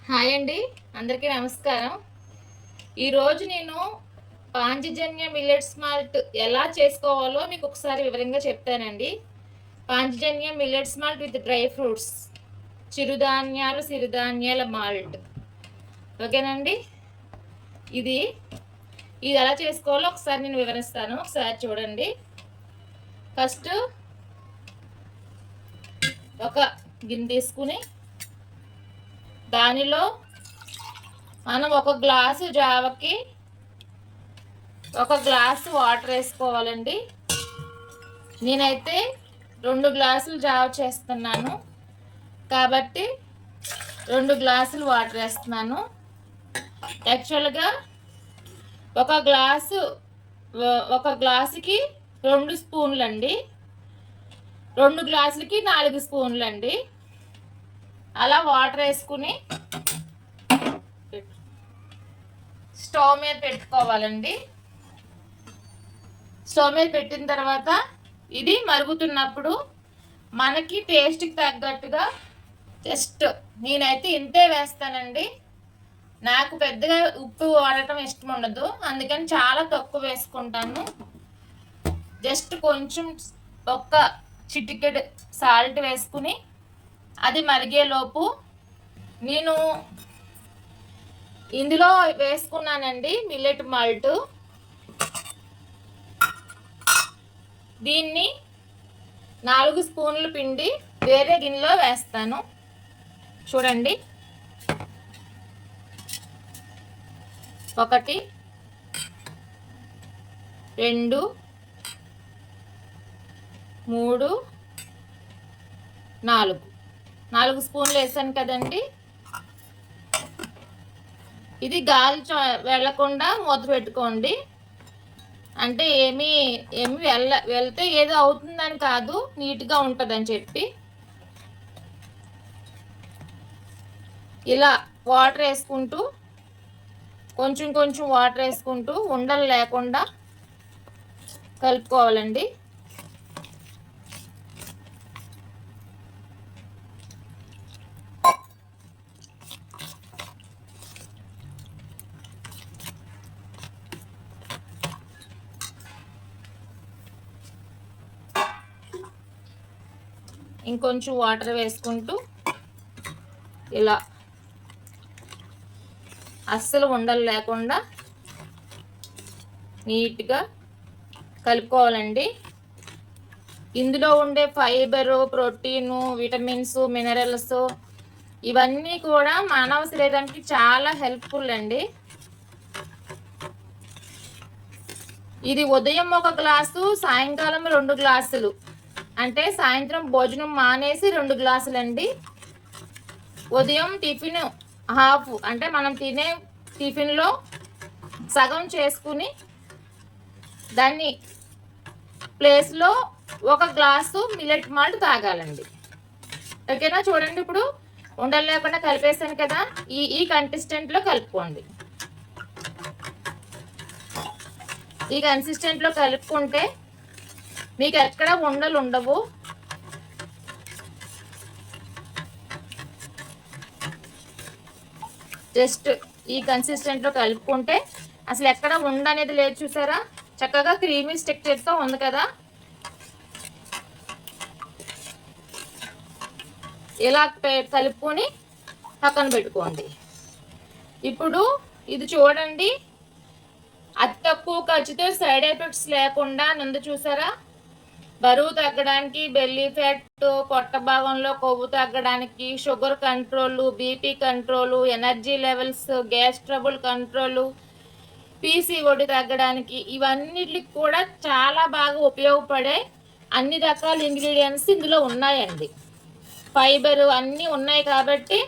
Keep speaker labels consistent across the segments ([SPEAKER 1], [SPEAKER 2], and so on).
[SPEAKER 1] Hi అండి, అందరికీ నమస్కారం. ఈరోజు నేను పాంచజన్య మిల్లెట్స్ మాల్ట్ ఎలా చేసుకోవాలో మీకు ఒకసారి వివరంగా చెప్తానండి. Panchajanya millets malt with dry fruits, చిరుధాన్యాలు సిరుధాన్యాల మాల్ట్. ఓకేనండి. ఇది ఎలా చేసుకోవాలో ఒకసారి నేను వివరిస్తాను, ఒకసారి చూడండి. ఫస్ట్ ఒక గిన్నె తీసుకుని దానిలో మనం ఒక గ్లాసు జావకి ఒక గ్లాసు వాటర్ వేసుకోవాలండి. నేనైతే 2 గ్లాసులు జావ చేస్తున్నాను కాబట్టి 2 గ్లాసులు వాటర్ వేస్తున్నాను. యాక్చువల్గా ఒక గ్లాసుకి 2 స్పూన్లు అండి, 2 గ్లాసులకి 4 స్పూన్లు అండి. అలా వాటర్ వేసుకుని స్టవ్ మీద పెట్టుకోవాలండి. స్టవ్ మీద పెట్టిన తర్వాత ఇది మరుగుతున్నప్పుడు మనకి టేస్ట్కి తగ్గట్టుగా జస్ట్ నేనైతే ఇంతే వేస్తానండి. నాకు పెద్దగా ఉప్పు వాడటం ఇష్టం ఉండదు, అందుకని చాలా తక్కువ వేసుకుంటాను. జస్ట్ కొంచెం ఒక్క చిటికెడు సాల్ట్ వేసుకుని అది మరిగేలోపు నేను ఇందులో వేసుకున్నానండి మిల్లెట్ మాల్ట్. దీన్ని 4 స్పూన్లు పిండి వేరే గిన్నెలో వేస్తాను. చూడండి, 1 2 3 4 స్పూన్లు వేసాను కదండి. ఇది గాలి వెళ్ళకుండా మూత పెట్టుకోండి. అంటే ఏమి వెళ్తే ఏదో అవుతుందని కాదు, నీట్గా ఉంటుందని చెప్పి. ఇలా వాటర్ వేసుకుంటూ కొంచెం కొంచెం వాటర్ వేసుకుంటూ ఉండలు లేకుండా కలుపుకోవాలండి. ఇంకొంచెం వాటర్ వేసుకుంటూ ఇలా అస్సలు ఉండలు లేకుండా నీట్గా కలుపుకోవాలండి. ఇందులో ఉండే ఫైబరు, ప్రోటీను, విటమిన్స్, మినరల్స్ ఇవన్నీ కూడా మానవ శరీరానికి చాలా హెల్ప్ఫుల్ అండి. ఇది ఉదయం 1 గ్లాసు, సాయంకాలం 2 గ్లాసులు, అంటే సాయంత్రం భోజనం మానేసి 2 గ్లాసులు అండి. ఉదయం టిఫిన్ హాఫ్, అంటే మనం తినే టిఫిన్లో సగం చేసుకుని దాన్ని ప్లేస్లో 1 గ్లాసు మిల్లెట్ మాల్ట్ తాగాలండి. ఓకేనా? చూడండి, ఇప్పుడు ఉండలు లేకుండా కలిపేసాను కదా, ఈ కన్సిస్టెంట్లో కలుపుకోండి. ఈ కన్సిస్టెంట్లో కలుపుకుంటే మీకు ఎక్కడ ఉండలు ఉండవు. జస్ట్ ఈ కన్సిస్టెంట్లో కలుపుకుంటే అసలు ఎక్కడ ఉండనేది లేదు. చూసారా, చక్కగా క్రీమీ స్ట్రక్చర్తో ఉంది కదా. ఇలా కలుపుకొని పక్కన పెట్టుకోండి. ఇప్పుడు ఇది చూడండి, అతి తక్కువ ఖర్చుతో సైడ్ ఎఫెక్ట్స్ లేకుండా నుండి. చూసారా, బరువు తగ్గడానికి, బెల్లీ ఫ్యాట్, పొట్ట భాగంలో కొవ్వు తగ్గడానికి, sugar control, BP control, energy levels, gas trouble control, PCOD తగ్గడానికి, ఇవన్నిటికి కూడా చాలా బాగా ఉపయోగపడే అన్ని రకాల ఇంగ్రీడియంట్స్ ఇందులో ఉన్నాయండి. ఫైబరు అన్నీ ఉన్నాయి కాబట్టి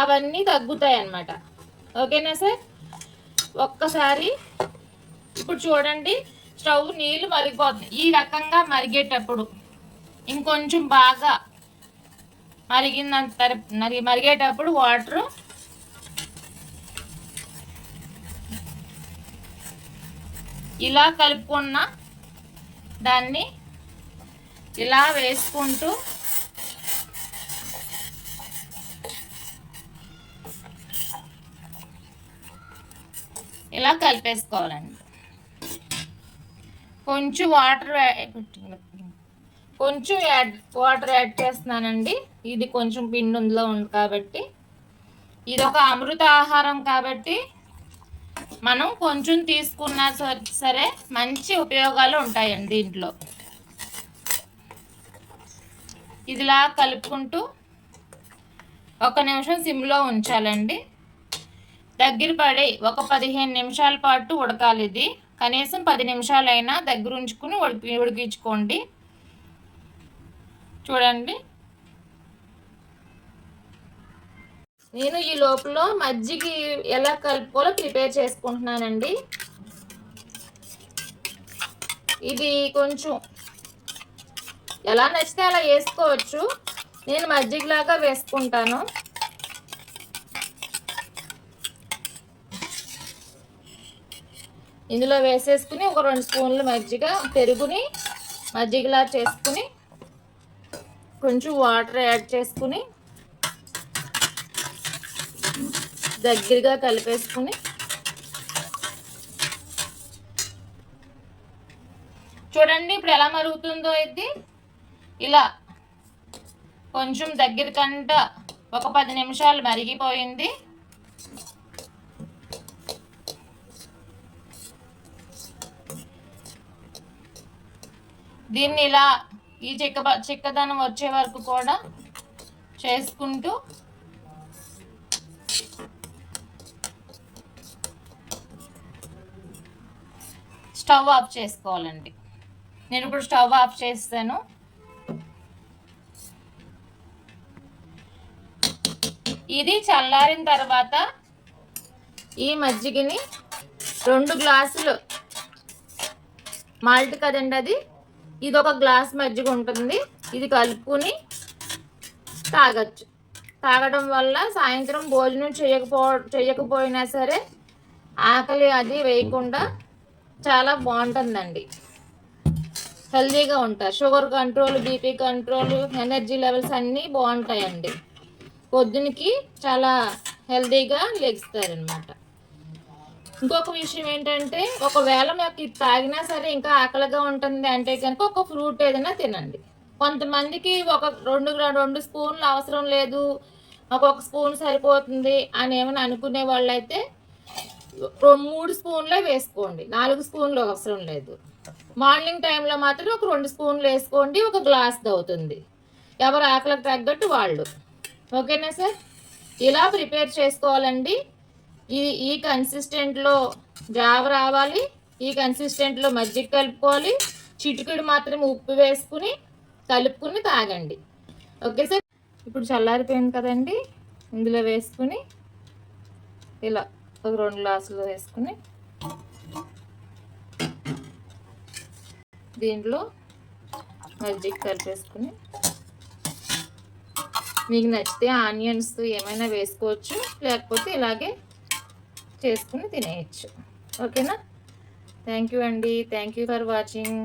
[SPEAKER 1] అవన్నీ తగ్గుతాయి అన్నమాట. ఓకేనా సార్? ఒక్కసారి ఇప్పుడు చూడండి, స్టవ్ నీళ్ళు మరిగిపోతుంది. ఈ రకంగా మరిగేటప్పుడు ఇంకొంచెం బాగా మరిగేటప్పుడు వాటరు ఇలా కలుపుకున్న దాన్ని ఇలా వేసుకుంటూ ఇలా కలిపేసుకోవాలండి. కొంచెం వాటర్ యాడ్ చేస్తున్నానండి. ఇది కొంచెం పిండిలో ఉంది కాబట్టి, ఇది ఒక అమృత ఆహారం కాబట్టి మనం కొంచెం తీసుకున్నా సరే మంచి ఉపయోగాలు ఉంటాయండి దీంట్లో. ఇదిలా కలుపుకుంటూ 1 నిమిషం సిమ్లో ఉంచాలండి. దగ్గర పడి ఒక 15 నిమిషాల పాటు ఉడకాలి. ఇది కనీసం 10 నిమిషాలైనా దగ్గర ఉంచుకుని ఉడికించుకోండి. చూడండి, నేను ఈ లోపల మజ్జిగ ఎలా కలుపుకోవాలో ప్రిపేర్ చేసుకుంటున్నానండి. ఇది కొంచెం ఎలా నచ్చితే అలా వేసుకోవచ్చు. నేను మజ్జిగలాగా వేసుకుంటాను. ఇందులో వేసేసుకుని ఒక 2 స్పూన్లు పెరుగుని మజ్జిగలా చేసుకుని కొంచెం వాటర్ యాడ్ చేసుకుని దగ్గరగా కలిపేసుకుని చూడండి ఇప్పుడు ఎలా మరుగుతుందో. ఇది ఇలా కొంచెం దగ్గర కంట ఒక 10 నిమిషాలు మరిగిపోయింది. దీన్ని ఇలా ఈ చిక్కదనం వచ్చే వరకు కూడా చేసుకుంటూ స్టవ్ ఆఫ్ చేసుకోవాలండి. నేను ఇప్పుడు స్టవ్ ఆఫ్ చేస్తాను. ఇది చల్లారిన తర్వాత ఈ మజ్జిగని 2 గ్లాసులు మాల్ట్ కదండి, ఇది 1 గ్లాస్ మజ్జిగ ఉంటుంది. ఇది కలుపుకుని తాగొచ్చు. తాగడం వల్ల సాయంత్రం భోజనం చేయకపోయినా సరే ఆకలి అది వేయకుండా చాలా బాగుంటుందండి. హెల్తీగా ఉంటారు. Sugar control, BP control, energy levels అన్నీ బాగుంటాయండి. పొద్దునకి చాలా హెల్తీగా లెగుస్తారనమాట. ఇంకొక విషయం ఏంటంటే, ఒకవేళ మాకు ఇది తాగినా సరే ఇంకా ఆకలిగా ఉంటుంది అంటే కనుక ఒక ఫ్రూట్ ఏదైనా తినండి. కొంతమందికి ఒక 2 స్పూన్లు అవసరం లేదు, 1 స్పూన్ సరిపోతుంది అని ఏమైనా అనుకునే వాళ్ళైతే 3 స్పూన్లే వేసుకోండి. 4 స్పూన్లు అవసరం లేదు. మార్నింగ్ టైంలో మాత్రం ఒక 2 స్పూన్లు వేసుకోండి. 1 గ్లాస్ అవుతుంది. ఎవరు ఆకలికి తగ్గట్టు వాళ్ళు. ఓకేనా సార్? ఇలా ప్రిపేర్ చేసుకోవాలండి. ఈ కన్సిస్టెంట్లో జావ రావాలి. ఈ కన్సిస్టెంట్లో మజ్జిగ కలుపుకోవాలి. చిటికెడు మాత్రం ఉప్పు వేసుకుని కలుపుకుని తాగండి. Okay sir? ఇప్పుడు చల్లారిపోయింది కదండి, ఇందులో వేసుకుని ఇలా ఒక 2 గ్లాసులు వేసుకుని దీంట్లో మజ్జిగ కలిపేసుకుని మీకు నచ్చితే ఆనియన్స్ ఏమైనా వేసుకోవచ్చు, లేకపోతే ఇలాగే చేసుకుని తినేయచ్చు. ఓకేనా? థ్యాంక్ యూ అండి. Thank you for watching.